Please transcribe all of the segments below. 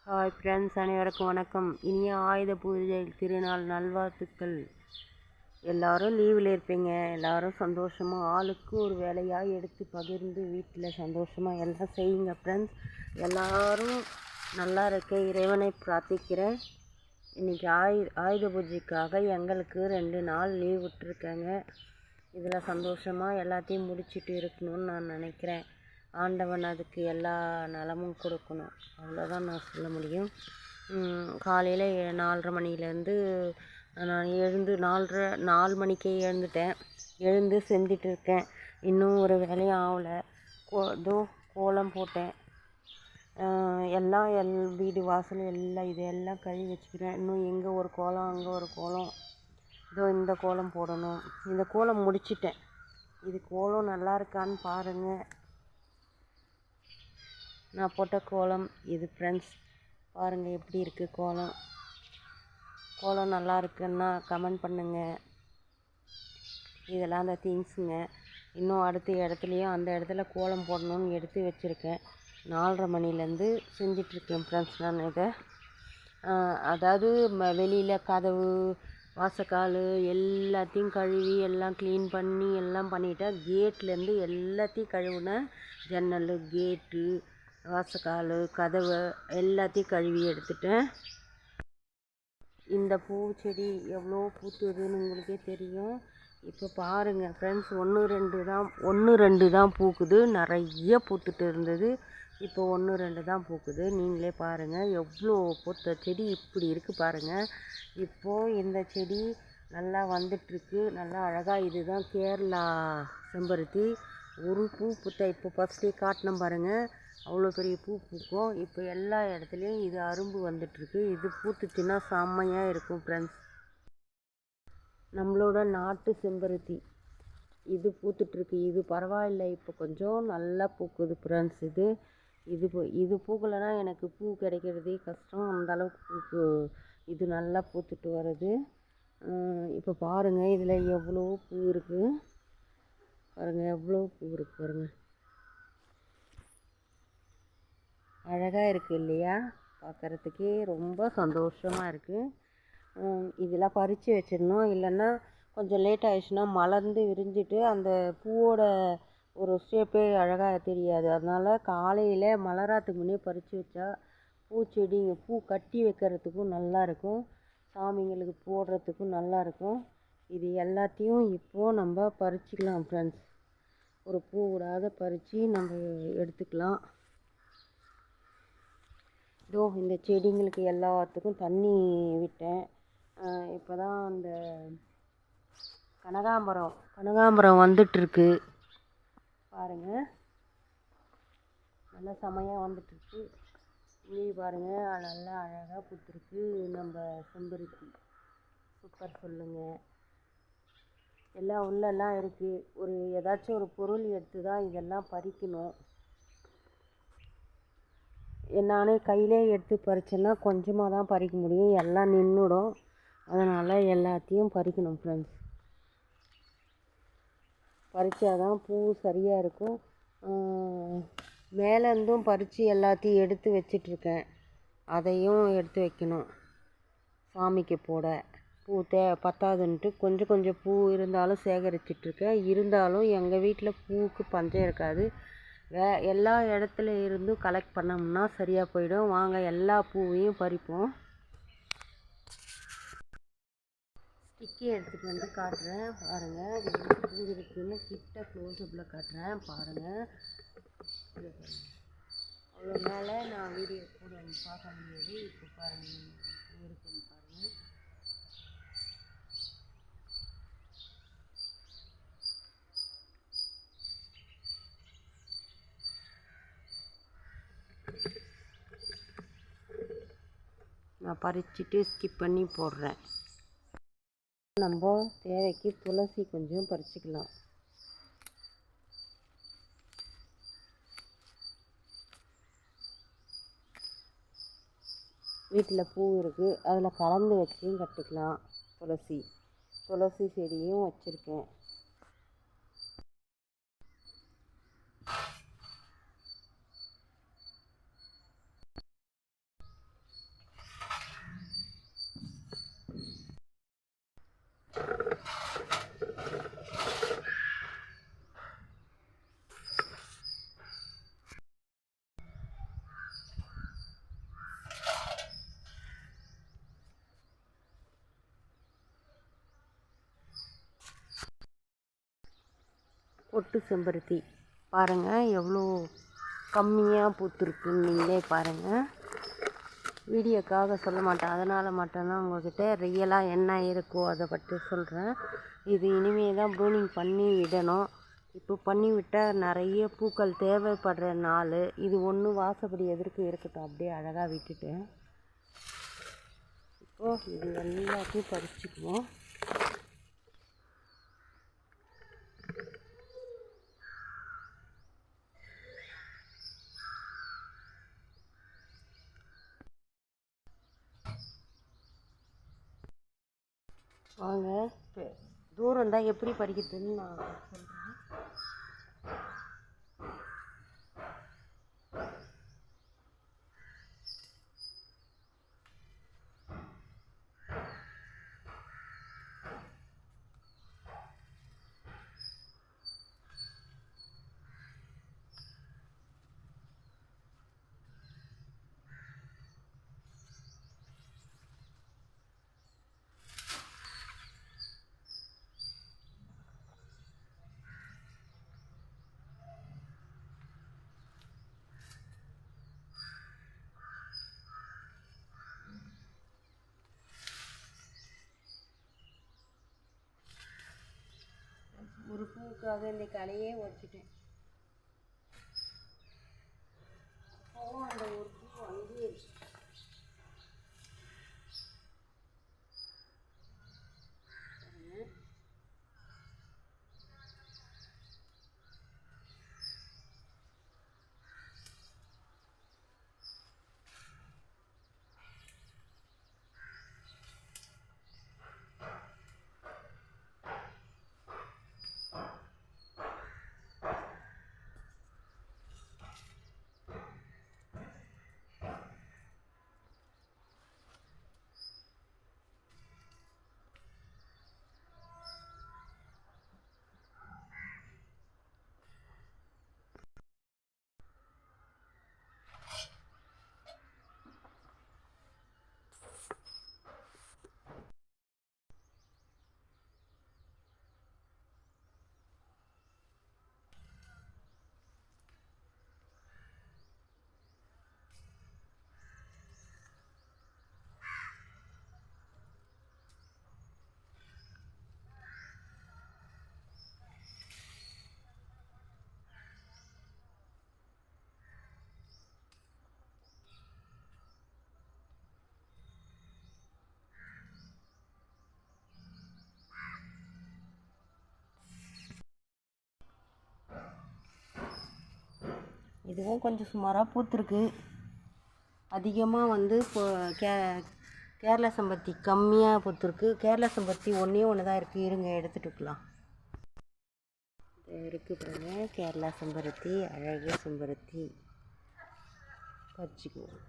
Hi friends, அனைவருக்கும் வணக்கம். இனிய ஆயுத பூஜை திருநாள் நல்வாழ்த்துக்கள். எல்லோரும் லீவில் இருப்பீங்க. எல்லோரும் சந்தோஷமாக ஆளுக்கு ஒரு வேலையாக எடுத்து பகிர்ந்து வீட்டில் சந்தோஷமாக எல்லாம் செய்யுங்க ஃப்ரெண்ட்ஸ். எல்லோரும் நல்லா இருக்க இறைவனை பிரார்த்திக்கிறேன். இன்றைக்கி ஆயுத பூஜைக்காக எங்களுக்கு 2 நாள் லீவ் விட்டுருக்கேங்க. இதில் சந்தோஷமாக எல்லாத்தையும் முடிச்சுட்டு இருக்கணும்னு நான் நினைக்கிறேன். ஆண்டவன் அதுக்கு எல்லா நலமும் கொடுக்கணும், அவ்வளோதான் நான் சொல்ல முடியும். காலையில் 4:30 மணிலேருந்து நான் எழுந்து 4 மணிக்கே எழுந்துட்டேன். எழுந்து செஞ்சுட்டு இருக்கேன். இன்னும் ஒரு வேலையும் ஆகலை. கோலம் போட்டேன். எல்லாம் வீடு வாசல் எல்லாம் இதெல்லாம் கழுவி வச்சுக்கிறேன். இன்னும் எங்கே ஒரு கோலம் அங்கே ஒரு கோலம். இந்த கோலம் போடணும். இந்த கோலம் முடிச்சிட்டேன். இது கோலம் நல்லா இருக்கான்னு பாருங்கள். நான் போட்ட கோலம் இது ஃப்ரெண்ட்ஸ். பாருங்கள் எப்படி இருக்குது கோலம். கோலம் நல்லா இருக்குன்னா கமெண்ட் பண்ணுங்கள். இதெல்லாம் அந்த திங்ஸுங்க. இன்னும் அடுத்த இடத்துலையும் அந்த இடத்துல கோலம் போடணும்னு எடுத்து வச்சுருக்கேன். 4:30 மணிலேருந்து செஞ்சிட்ருக்கேன் ஃப்ரெண்ட்ஸ். நான் இதை அதாவது வெளியில் கதவு வாசக்கால் எல்லாத்தையும் கழுவி எல்லாம் க்ளீன் பண்ணி எல்லாம் பண்ணிவிட்டேன். கேட்லேருந்து எல்லாத்தையும் கழுவுனேன். ஜன்னல், கேட்டு, வாசக்கால், கதவை எல்லாத்தையும் கழுவி எடுத்துட்டேன். இந்த பூச்செடி எவ்வளோ பூத்துதுன்னு உங்களுக்கே தெரியும். இப்போ பாருங்கள் ஃப்ரெண்ட்ஸ், 1-2 தான் பூக்குது. நிறைய பூத்துட்டு இருந்தது. இப்போ 1-2 தான் பூக்குது. நீங்களே பாருங்கள் எவ்வளோ பூத்த செடி இப்படி இருக்குது பாருங்கள். இப்போது இந்த செடி நல்லா வந்துட்டுருக்கு, நல்லா அழகாக. இதுதான் கேரளா செம்பருத்தி. ஒரு பூ பூத்த இப்போ ஃபஸ்ட்டே காட்டினோம் பாருங்கள், அவ்வளோ பெரிய பூ பூக்கும். இப்போ எல்லா இடத்துலையும் இது அரும்பு வந்துட்டுருக்கு. இது பூத்துச்சுன்னா செம்மையாக இருக்கும் ஃப்ரெண்ட்ஸ். நம்மளோட நாட்டு செம்பருத்தி இது பூத்துட்ருக்கு. இது பரவாயில்லை, இப்போ கொஞ்சம் நல்லா பூக்குது ஃப்ரெண்ட்ஸ். இது பூக்கலைன்னா எனக்கு பூ கிடைக்கிறதே கஷ்டம். அந்தளவுக்கு இது நல்லா பூத்துட்டு வருது. இப்போ பாருங்கள் இதில் எவ்வளோ பூ இருக்குது பாருங்கள், எவ்வளோ பூ இருக்குது பாருங்கள். அழகாக இருக்குது இல்லையா? பார்க்குறதுக்கே ரொம்ப சந்தோஷமாக இருக்குது. இதெல்லாம் பறித்து வச்சிடணும். இல்லைன்னா கொஞ்சம் லேட் ஆகிடுச்சுன்னா மலர்ந்து விரிஞ்சிட்டு அந்த பூவோட ஒரு ஷேப்பே அழகாக தெரியாது. அதனால் காலையில் மலராத்துக்கு முன்னே பறித்து வச்சா பூச்செடிங்க பூ கட்டி வைக்கிறதுக்கும் நல்லாயிருக்கும், சாமிங்களுக்கு போடுறதுக்கும் நல்லாயிருக்கும். இது எல்லாத்தையும் இப்போது நம்ம பறிச்சிக்கலாம் ஃப்ரெண்ட்ஸ். ஒரு பூ விடாத பறித்து நம்ம எடுத்துக்கலாம். இந்த செடிங்களுக்கு எல்லாத்துக்கும் தண்ணி விட்டேன். இப்போ தான் அந்த கனகாம்பரம் வந்துட்டுருக்கு பாருங்கள். நல்லா செமையாக வந்துட்டுருக்கு. இங்கே பாருங்கள், நல்லா அழகாக பூத்துருக்கு நம்ம செம்பருத்தி. சூப்பர் சொல்லுங்கள். எல்லாம் உள்ளெல்லாம் இருக்குது. ஏதாச்சும் ஒரு பொருள் எடுத்து தான் இதெல்லாம் பறிக்கணும். நானே கையிலே எடுத்து பறிச்சேன்னா கொஞ்சமாக தான் பறிக்க முடியும், எல்லாம் நின்றுடும். அதனால் எல்லாத்தையும் பறிக்கணும் ஃப்ரெண்ட்ஸ். பறித்தா தான் பூ சரியாக இருக்கும். மேலேருந்தும் பறித்து எல்லாத்தையும் எடுத்து வச்சிட்ருக்கேன். அதையும் எடுத்து வைக்கணும் சாமிக்கு போட. பூ பத்தாதுன்ட்டு கொஞ்சம் பூ இருந்தாலும் சேகரிச்சிட்ருக்கேன். இருந்தாலும் எங்கள் வீட்டில் பூவுக்கு பஞ்சம் இருக்காது. எல்லா இடத்துல இருந்தும் கலெக்ட் பண்ணோம்னா சரியாக போயிடும். வாங்க எல்லா பூவையும் பறிப்போம். ஸ்டிக்கி எடுத்துகிட்டு வந்து காட்டுறேன் பாருங்கள். இது பூ இருக்குதுன்னு கிட்ட க்ளோஸ்அப்பில் காட்டுறேன் பாருங்கள். அவ்வளோ மேலே நான் வீடியோ கூட பார்க்க முடியாது. இப்போ பாருங்கள் பூ இருக்குன்னு பாருங்கள். நான் பறிச்சுட்டு ஸ்கிப் பண்ணி போடுறேன். நம்ம தேவைக்கு துளசி கொஞ்சம் பறிச்சுக்கலாம். வீட்டில் பூ இருக்குது, அதில் கலந்து வச்சும் கட்டிக்கலாம். துளசி செடியும் வச்சுருக்கேன். ஒட்டு செம்பருத்தி பாருங்கள் எவ்வளோ கம்மியாக பூத்துருக்குன்னு நீங்களே பாருங்கள். வீடியோக்காக சொல்ல மாட்டேன், அதனால் மட்டும்தான் உங்கள்கிட்ட ரியலாக என்ன இருக்கோ அதை பற்றி சொல்கிறேன். இது இனிமேல் தான் ப்ரூனிங் பண்ணி விடணும். இப்போ பண்ணி விட்டால் நிறைய பூக்கள் தேவைப்படுற நாள் இது. ஒன்று வாசப்படி எதிர்க்கு இருக்கட்டும், அப்படியே அழகாக விட்டுட்டேன். இப்போது இது எல்லாத்தையும் பறிச்சுக்குவோம். வாங்க, தூரம் தான் எப்படி பறிக்கிறதுன்னு நான் சொல்கிறேன். ஒரு பூவுக்காக இந்த கலையே வச்சுட்டேன். அந்த ஒரு பூ அங்கேயே இதுவும் கொஞ்சம் சுமாராக பூத்துருக்கு. அதிகமாக வந்து இப்போ கேரளா செம்பருத்தி கம்மியாக பூத்துருக்கு. கேரளா செம்பருத்தி ஒன்றே ஒன்று தான் இருக்குது. இருங்க எடுத்துகிட்டுக்கலாம். இருக்குது பாருங்க, கேரளா செம்பருத்தி, அழகு செம்பருத்தி பறிச்சுக்குவோம்.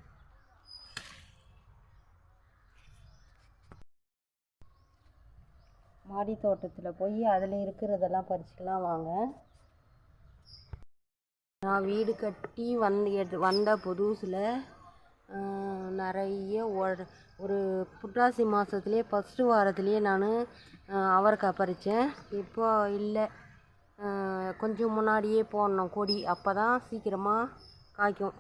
மாடி தோட்டத்தில் போய் அதில் இருக்கிறதெல்லாம் பறிச்சுக்கலாம் வாங்க. நான் வீடு கட்டி வந்த புதுசில் நிறைய ஒரு புரட்டாசி மாதத்துலேயே ஃபஸ்ட்டு வாரத்துலேயே நான் அவரைக்காய் பறித்தேன். இப்போ இல்லை, கொஞ்சம் முன்னாடியே போடணும் கொடி, அப்போ தான் சீக்கிரமாக காய்க்கும்.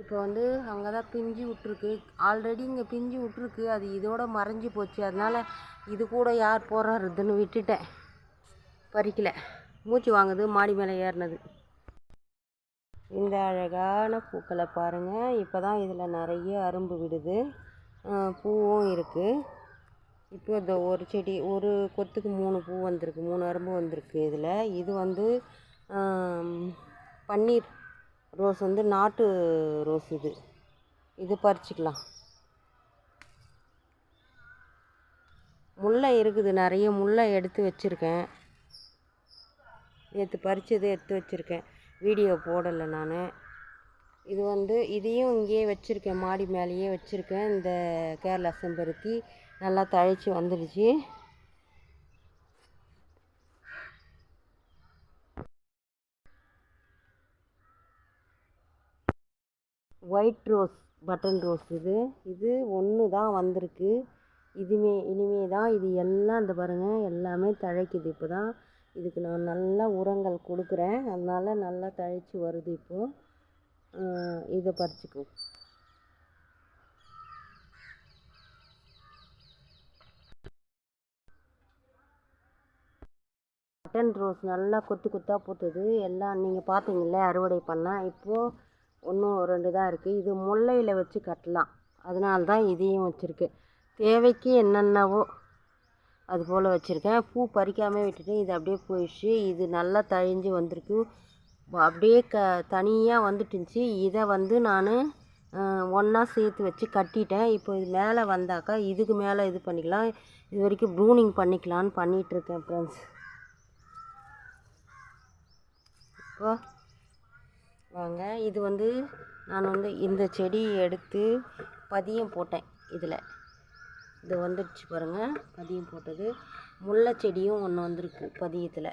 இப்போ வந்து அங்கே தான் பிஞ்சு விட்ருக்கு. ஆல்ரெடி இங்கே பிஞ்சு விட்ருக்கு, அது இதோட மறைஞ்சி போச்சு. அதனால் இது கூட யார் போடுறதுன்னு விட்டுட்டேன், பறிக்கலை. மூச்சு வாங்குது மாடி மேலே ஏறினது. இந்த அழகான பூக்களை பாருங்கள். இப்போ தான் இதில் நிறைய அரும்பு விடுது, பூவும் இருக்குது. இப்போ இந்த ஒரு செடி, ஒரு கொத்துக்கு 3 பூ வந்திருக்கு, 3 அரும்பு வந்திருக்கு இதில். இது வந்து பன்னீர் ரோஸ், வந்து நாட்டு ரோஸ். இது பறிச்சிக்கலாம். முல்லை இருக்குது, நிறைய முல்லை எடுத்து வச்சுருக்கேன். நேற்று பறித்தது எடுத்து வச்சுருக்கேன், வீடியோ போடலை நான். இது வந்து இதையும் இங்கேயே வச்சுருக்கேன், மாடி மேலேயே வச்சுருக்கேன். இந்த கேரளா செம்பருத்தி நல்லா தழைச்சி வந்துடுச்சு. White rose, button rose. இது ஒன்று தான் வந்திருக்கு. இனிமே தான் இது எல்லாம் இந்த பாருங்கள் எல்லாமே தழைக்குது. இப்போ தான் இதுக்கு நான் நல்லா உரங்கள் கொடுக்குறேன், அதனால் நல்லா தழைச்சி வருது. இப்போது இதை பறிச்சுக்கோ. பட்டன் ரோஸ் நல்லா கொத்து கொத்தாக பூத்துது. எல்லாம் நீங்கள் பார்த்தீங்கல்ல அறுவடை பண்ணால். இப்போது ஒன்றும் 2 தான் இருக்குது. இது முல்லையில் வச்சு கட்டலாம், அதனால தான் இதையும் வச்சுருக்கேன். தேவைக்கு என்னென்னவோ அது போல் வச்சுருக்கேன். பூ பறிக்காமல் விட்டுட்டு இது அப்படியே போயிடுச்சு. இது நல்லா தழிஞ்சு வந்திருக்கு, அப்படியே தனியாக வந்துட்டுருந்துச்சு. இதை நான் ஒன்றா சேர்த்து வச்சு கட்டிட்டேன். இப்போ இது மேலே வந்தாக்கா இதுக்கு மேலே இது பண்ணிக்கலாம். இது வரைக்கும் ப்ரூனிங் பண்ணிக்கலான்னு பண்ணிகிட்ருக்கேன் ஃப்ரெண்ட்ஸ். இப்போ வாங்க, இது நான் இந்த செடி எடுத்து பதியம் போட்டேன். இதில் இது வந்துடுச்சு பாருங்கள், பதியம் போட்டது. முல்லை செடியும் ஒன்று வந்திருக்கு பதியத்தில்.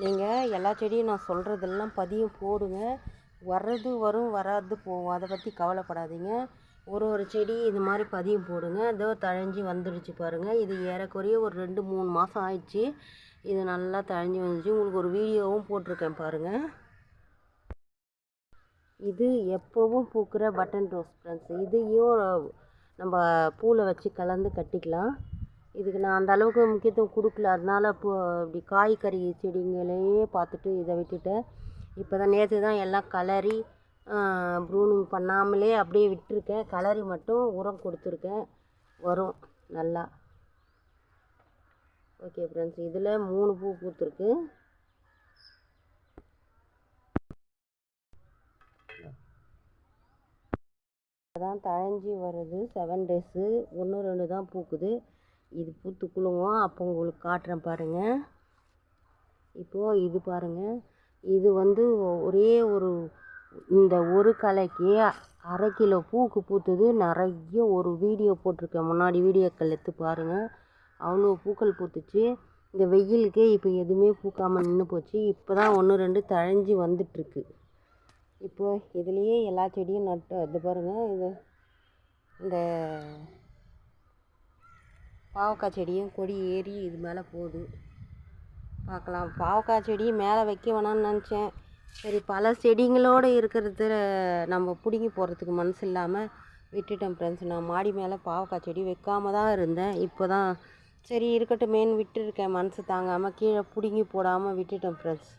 நீங்கள் எல்லா செடியும் நான் சொல்கிறதெல்லாம் பதியம் போடுங்க, வர்றது வரும் வராது போகும், அதை பற்றி கவலைப்படாதீங்க. ஒரு செடி இது மாதிரி பதியம் போடுங்க. இதோ தழைஞ்சி வந்துடுச்சு பாருங்கள். இது ஏறக்குறைய ஒரு 2-3 மாதம் ஆயிடுச்சு. இது நல்லா தழைஞ்சி வந்துச்சு. உங்களுக்கு ஒரு வீடியோவும் போட்டிருக்கேன் பாருங்கள். இது எப்போவும் பூக்கிற பட்டன் ரோஸ் ஃப்ரெண்ட்ஸ். இதையும் நம்ம பூவில் வச்சு கலந்து கட்டிக்கலாம். இதுக்கு நான் அந்த அளவுக்கு முக்கியத்துவம் கொடுக்கல, அதனால் இப்படி காய்கறி செடிங்களையே பார்த்துட்டு இதை விட்டுட்டேன். இப்போ தான் நேற்று தான் எல்லாம் கலரி ப்ரூனிங் பண்ணாமலே அப்படியே விட்டுருக்கேன். கலரி மட்டும் உரம் கொடுத்துருக்கேன், வரும் நல்லா. ஓகே ஃப்ரெண்ட்ஸ், இதில் 3 பூ பூத்துருக்கு. தான் தழைஞ்சி வருது. 7 டேஸு, 1-2 தான் பூக்குது. இது பூத்து குலுங்கும், அப்போ உங்களுக்கு காட்டுறேன் பாருங்கள். இப்போது இது பாருங்கள், இது ஒரே இந்த ஒரு களைக்கு 1/2 கிலோ பூக்கு பூத்துது. நிறைய ஒரு வீடியோ போட்டிருக்கேன், முன்னாடி வீடியோக்கள் எடுத்து பாருங்கள். அவ்வளோ பூக்கள் பூத்துச்சு. இந்த வெயிலுக்கு இப்போ எதுவுமே பூக்காமல் நின்று போச்சு. இப்போ தான் 1-2 தழைஞ்சி வந்துட்டுருக்கு. இப்போது இதுலேயே எல்லா செடியும் நட்டு இது பாருங்கள். இந்த பாவக்காய் செடியும் கொடி ஏறி இது மேலே போகுது, பார்க்கலாம். பாவக்காய் செடி மேலே வைக்க வேணான்னு நினச்சேன். சரி, பல செடிங்களோடு இருக்கிறது நம்ம பிடுங்கி போகிறதுக்கு மனசு இல்லாமல் விட்டுட்டேன் ஃப்ரெண்ட்ஸ். நான் மாடி மேலே பாவக்காய் செடி வைக்காம தான் இருந்தேன். இப்போ தான் சரி இருக்கட்டுமேன்னு விட்டுருக்கேன், மனசு தாங்காமல் கீழே பிடுங்கி போடாமல் விட்டுட்டேன் ஃப்ரெண்ட்ஸ்.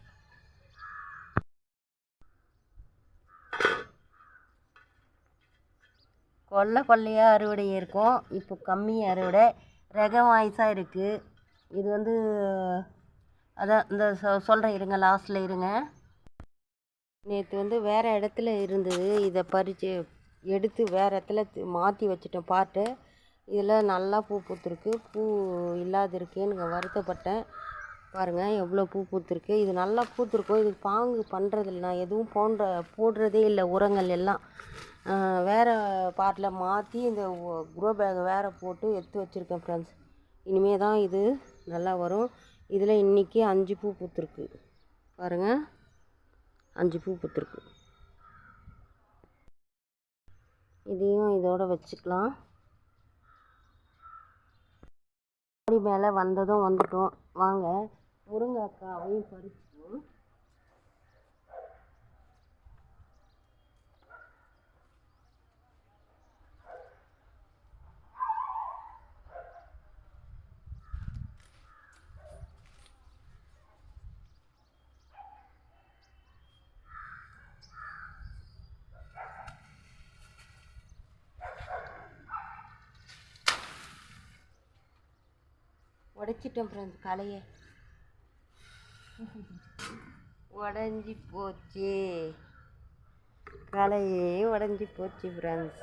கொல்லையாக அறுவடை இருக்கும். இப்போ கம்மி அறுவடை, ரகம் வாய்ஸாக இருக்குது. இது அதான் இந்த சொல்கிறேன் இருங்க, லாஸ்ட்டில் இருங்க. நேற்று வேறு இடத்துல இருந்தது, இதை பறித்து எடுத்து வேறு இடத்துல மாற்றி வச்சுட்டேன் பாட்டு. இதில் நல்லா பூ பூத்துருக்கு. பூ இல்லாத இருக்கேன்னு வருத்தப்பட்டேன். பாருங்கள் எவ்வளோ பூ பூத்துருக்கு. இது நல்லா பூத்துருக்கும். இதுக்கு பாங்கு பண்ணுறதில்ல, நான் எதுவும் போடுறதே இல்லை. உரங்கள் எல்லாம் வேறு பாட்டில் மாற்றி இந்த க்ரோ பேக் வேறு போட்டு எடுத்து வச்சுருக்கேன் ஃப்ரெண்ட்ஸ். இனிமேல் தான் இது நல்லா வரும். இதில் இன்றைக்கி 5 பூ பூத்துருக்கு பாருங்கள், 5 பூ பூத்துருக்கு. இதையும் இதோட வச்சுக்கலாம். மாடி மேலே வந்துட்டோம். வாங்க, முருங்கைக்காவையும் பறிச்சுக்குவோம். உடைச்சிட்டேன் ஃப்ரெண்ட்ஸ், களையை உடஞ்சி போச்சு, களையே உடஞ்சி போச்சு ஃப்ரெண்ட்ஸ்.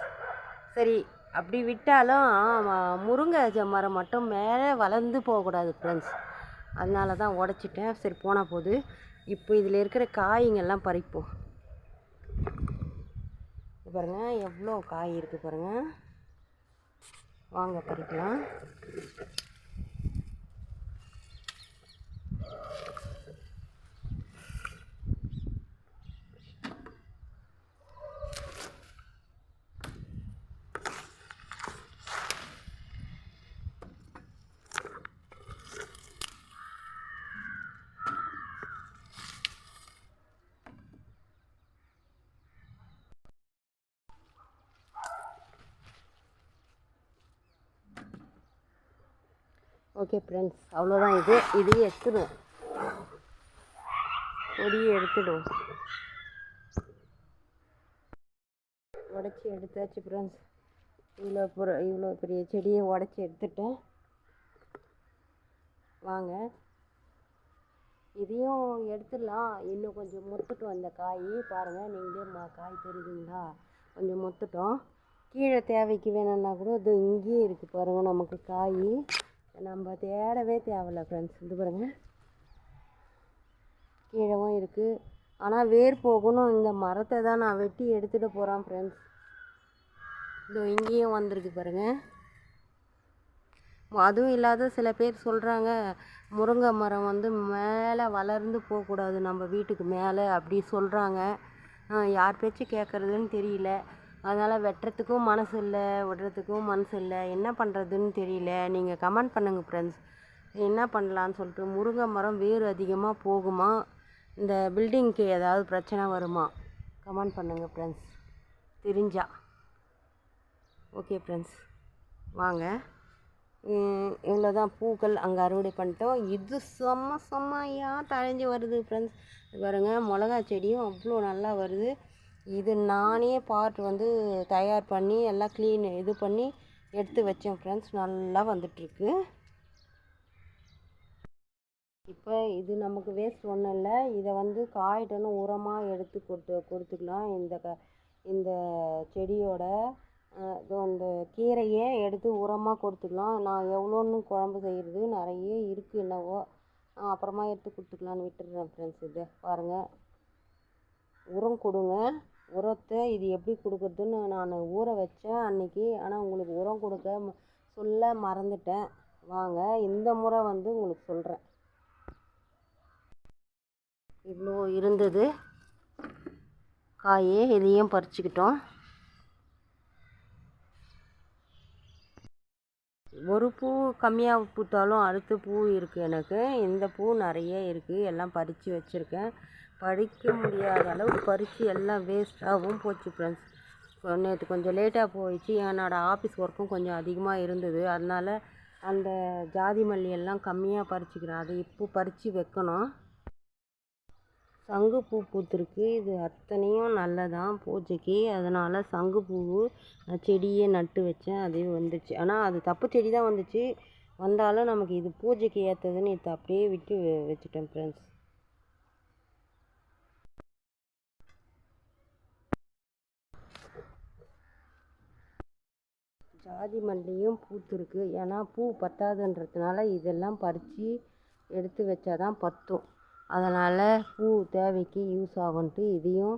சரி, அப்படி விட்டாலும் முருங்கை மரம் மட்டும் மேலே வளர்ந்து போகக்கூடாது ஃப்ரெண்ட்ஸ், அதனால தான் உடச்சிட்டேன். சரி, போனால் போகுது. இப்போ இதில் இருக்கிற காய்ங்கெல்லாம் பறிப்போம். பாருங்கள் எவ்வளோ காய் இருக்குது பாருங்கள், வாங்க பறிக்கலாம். ஓகே ஃப்ரெண்ட்ஸ், அவ்வளோதான். இதையும் எடுத்துடும், கொடியை எடுத்துடும். உடச்சி எடுத்தாச்சு ஃப்ரெண்ட்ஸ். இவ்வளோ பெரிய செடியை உடச்சி எடுத்துட்டேன். வாங்க இதையும் எடுத்துடலாம். இன்னும் கொஞ்சம் முத்துட்டோம். இந்த காய் பாருங்கள், நீங்களே காய் தெரியுதுங்களா? கொஞ்சம் முத்துட்டோம். கீழே தேவைக்கு வேணும்னா கூட இது இங்கேயே இருக்குது பாருங்கள். நமக்கு காய் நம்ம தேடவே தேவையில்ல ஃப்ரெண்ட்ஸ். இது பாருங்கள், கீழவும் இருக்குது. ஆனால் வேர் போகணும். இந்த மரத்தை தான் நான் வெட்டி எடுத்துகிட்டு போகிறேன் ஃப்ரெண்ட்ஸ். இதோ இங்கேயும் வந்திருக்கு பாருங்கள். அதுவும் இல்லாத சில பேர் சொல்கிறாங்க, முருங்கை மரம் வந்து மேலே வளர்ந்து போகக்கூடாது நம்ம வீட்டுக்கு மேலே அப்படி சொல்கிறாங்க. யார் பேச்சு கேட்குறதுன்னு தெரியல. அதனால் வெட்டுறதுக்கும் மனசு இல்லை, விடுறதுக்கும் மனசு இல்லை. என்ன பண்ணுறதுன்னு தெரியல. நீங்கள் கமெண்ட் பண்ணுங்கள் ஃப்ரெண்ட்ஸ், என்ன பண்ணலான்னு சொல்லிட்டு. முருங்கை மரம் வேர் அதிகமாக போகுமா? இந்த பில்டிங்க்கு ஏதாவது பிரச்சனை வருமா? கமெண்ட் பண்ணுங்கள் ஃப்ரெண்ட்ஸ் தெரிஞ்சா. ஓகே ஃப்ரெண்ட்ஸ், வாங்க. இவ்வளோ தான் பூக்கள் அங்கே அறுவடை பண்ணிட்டோம். இது செம்மையாக தழைஞ்சி வருது ஃப்ரெண்ட்ஸ். பாருங்கள், மிளகா செடியும் அவ்வளோ நல்லா வருது. இது நானே வந்து தயார் பண்ணி எல்லாம் க்ளீன் இது பண்ணி எடுத்து வச்சேன் ஃப்ரெண்ட்ஸ். நல்லா வந்துட்டுருக்கு. இப்போ இது நமக்கு வேஸ்ட் ஒன்றும் இல்லை. இதை வந்து காயிட்டன்னு உரமாக எடுத்து கொடுத்துக்கலாம். இந்த செடியோட இந்த கீரையே எடுத்து உரமாக கொடுத்துக்கலாம். நான் எவ்வளோன்னு குழம்பு செய்கிறது நிறைய இருக்குது என்னவோ. அப்புறமா எடுத்து கொடுத்துக்கலான்னு விட்டுடுறேன் ஃப்ரெண்ட்ஸ். இதை பாருங்கள், உரம் கொடுங்க. உரத்தை இது எப்படி கொடுக்குறதுன்னு நான் ஊற வச்சேன் அன்றைக்கி. ஆனால் உங்களுக்கு உரம் கொடுக்க சொல்ல மறந்துட்டேன். வாங்க இந்த முறை வந்து உங்களுக்கு சொல்கிறேன். இவ்வளோ இருந்தது காயே, இதையும் பறிச்சுக்கிட்டோம். ஒரு பூ கம்மியாக பூத்தாலும் அடுத்த பூ இருக்குது எனக்கு. இந்த பூ நிறைய இருக்குது, எல்லாம் பறித்து வச்சுருக்கேன். பறிக்க முடியாத அளவுக்கு பறித்து எல்லாம் வேஸ்ட்டாகவும் போச்சு ஃப்ரெண்ட்ஸ். நேற்று கொஞ்சம் லேட்டாக போயிடுச்சு. என்னோடய ஆஃபீஸ் ஒர்க்கும் கொஞ்சம் அதிகமாக இருந்தது. அதனால் அந்த ஜாதி மல்லி எல்லாம் கம்மியாக பறிச்சுக்கிறேன். அதை இப்போ பறித்து வைக்கணும். சங்குப்பூ பூத்துருக்கு. இது அத்தனையும் நல்லதான் பூஜைக்கு. அதனால் சங்குப்பூ செடியே நட்டு வச்சேன். அதையும் வந்துச்சு. ஆனால் அது தப்பு செடி தான் வந்துச்சு. வந்தாலும் நமக்கு இது பூஜைக்கு ஏற்றதுன்னு இது அப்படியே விட்டு வச்சுட்டேன் ஃப்ரெண்ட்ஸ். ஜாதி மல்லியும் பூத்துருக்கு. ஏன்னா பூ பத்தாதுன்றதுனால இதெல்லாம் பறித்து எடுத்து வச்சாதான் பத்தும். அதனால் பூ தேவைக்கு யூஸ் ஆகும்ன்ட்டு இதையும்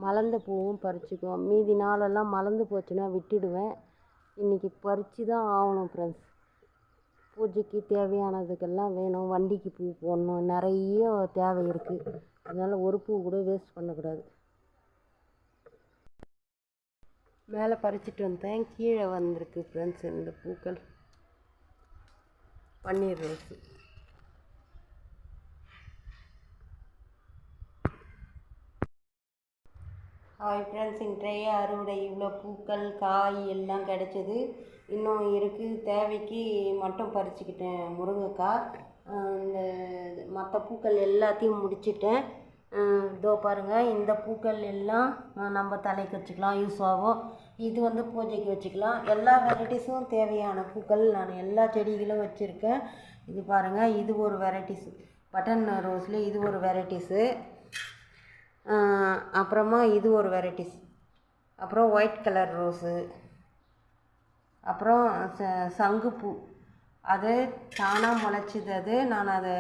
மலர்ந்த பூவும் பறிச்சுக்குவோம். மீதி நாளெல்லாம் மலர்ந்து போச்சுன்னா விட்டுடுவேன். இன்றைக்கி பறித்து தான் ஆகணும் ஃப்ரெண்ட்ஸ். பூஜைக்கு தேவையானதுக்கெல்லாம் வேணும். வண்டிக்கு பூ போடணும், நிறைய தேவை இருக்குது. அதனால் ஒரு பூ கூட வேஸ்ட் பண்ணக்கூடாது. மேலே பறிச்சிட்டு வந்தேன், கீழே வந்திருக்கு ஃப்ரெண்ட்ஸ் இந்த பூக்கள். பன்னீர் ரோஸு. ஹாய் ஃப்ரெண்ட்ஸ், இன்றைய அறுவடை இவ்வளோ பூக்கள் காய் எல்லாம் கிடச்சிது. இன்னும் இருக்குது, தேவைக்கு மட்டும் பறிச்சுக்கிட்டேன். முருங்கைக்காய், இந்த மற்ற பூக்கள் எல்லாத்தையும் முடிச்சிட்டேன். இதோ பாருங்கள், இந்த பூக்கள் எல்லாம் நம்ம தலைக்கு வச்சுக்கலாம், யூஸ் ஆகும். இது வந்து பூஜைக்கு வச்சுக்கலாம். எல்லா வெரைட்டிஸும் தேவையான பூக்கள் நான் எல்லா செடிகளும் வச்சுருக்கேன். இது பாருங்கள், இது ஒரு வெரைட்டிஸு. பட்டன் ரோஸில் இது ஒரு வெரைட்டிஸு. அப்புறமா இது ஒரு வெரைட்டிஸ். அப்புறம் ஒயிட் கலர் ரோஸு. அப்புறம் சங்குப்பூ. அது தானாக முளைச்சிது. அது நான் அதை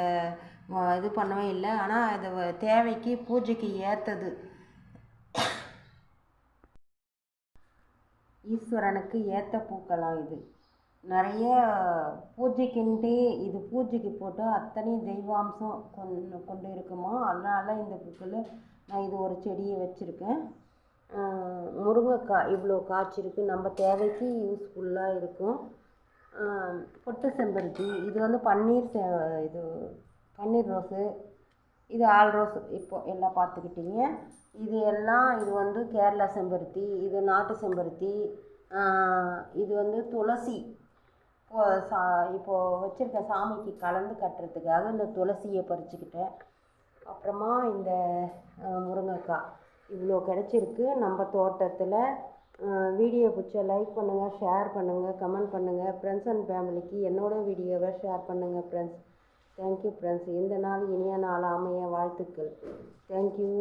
இது பண்ணவே இல்லை. ஆனால் அது தேவைக்கு பூஜைக்கு ஏற்றது, ஈஸ்வரனுக்கு ஏற்ற பூக்களாம் இது. நிறைய பூஜைக்குன்ட்டு இது பூஜைக்கு போட்டால் அத்தனையும் தெய்வாம்சம் கொண்டு இருக்குமா. அதனால் இந்த பூக்கள் நான் இது ஒரு செடியை வச்சுருக்கேன். முருங்கைக்காய் இவ்வளோ காய்ச்சிருக்கு, நம்ம தேவைக்கு யூஸ்ஃபுல்லாக இருக்கும். பொட்டு செம்பருத்தி, இது வந்து இது பன்னீர் ரோஸு, இது ஆல் ரோஸ். இப்போது எல்லாம் பார்த்துக்கிட்டீங்க. இது வந்து கேரளா செம்பருத்தி, இது நாட்டு செம்பருத்தி, இது வந்து துளசி. இப்போது வச்சுருக்க சாமிக்கு கலந்து கட்டுறதுக்காக இந்த துளசியை பறிச்சுக்கிட்டேன். அப்புறமா இந்த முருங்கைக்காய் இவ்வளோ கிடச்சிருக்கு நம்ம தோட்டத்தில். வீடியோ பிடிச்சா லைக் பண்ணுங்கள், ஷேர் பண்ணுங்கள், கமெண்ட் பண்ணுங்கள். ஃப்ரெண்ட்ஸ் அண்ட் ஃபேமிலிக்கு என்னோடய வீடியோவை ஷேர் பண்ணுங்கள் ஃப்ரெண்ட்ஸ். Thank you friends. இந்த நாள் இனிய நாள் அமைய வாழ்த்துக்கள். தேங்க்யூ.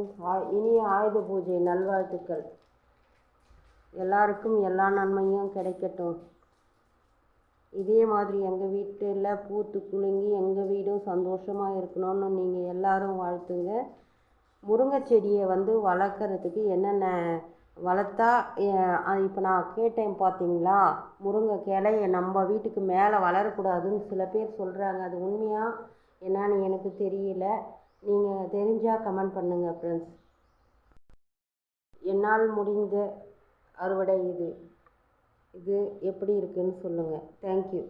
இனிய ஆயுத பூஜை நல்வாழ்த்துக்கள். எல்லாருக்கும் எல்லா நன்மையும் கிடைக்கட்டும். இதே மாதிரி எங்கள் வீட்டில் பூத்து குலுங்கி எங்கள் வீடும் சந்தோஷமாக இருக்கணும்னு நீங்கள் எல்லோரும் வாழ்த்துங்க. முருங்கை செடியை வளர்க்குறதுக்கு என்னென்ன வளர்த்தா இப்போ நான் கேட்டேன் பார்த்தீங்களா, முருங்கை கிளைய நம்ம வீட்டுக்கு மேலே வளரக்கூடாதுன்னு சில பேர் சொல்கிறாங்க. அது உண்மையா என்னன்னு எனக்கு தெரியல. நீங்கள் தெரிஞ்சால் கமெண்ட் பண்ணுங்கள் ஃப்ரெண்ட்ஸ். என்னால் முடிந்த அறுவடை இது எப்படி இருக்குன்னு சொல்லுங்கள். தேங்க்யூ.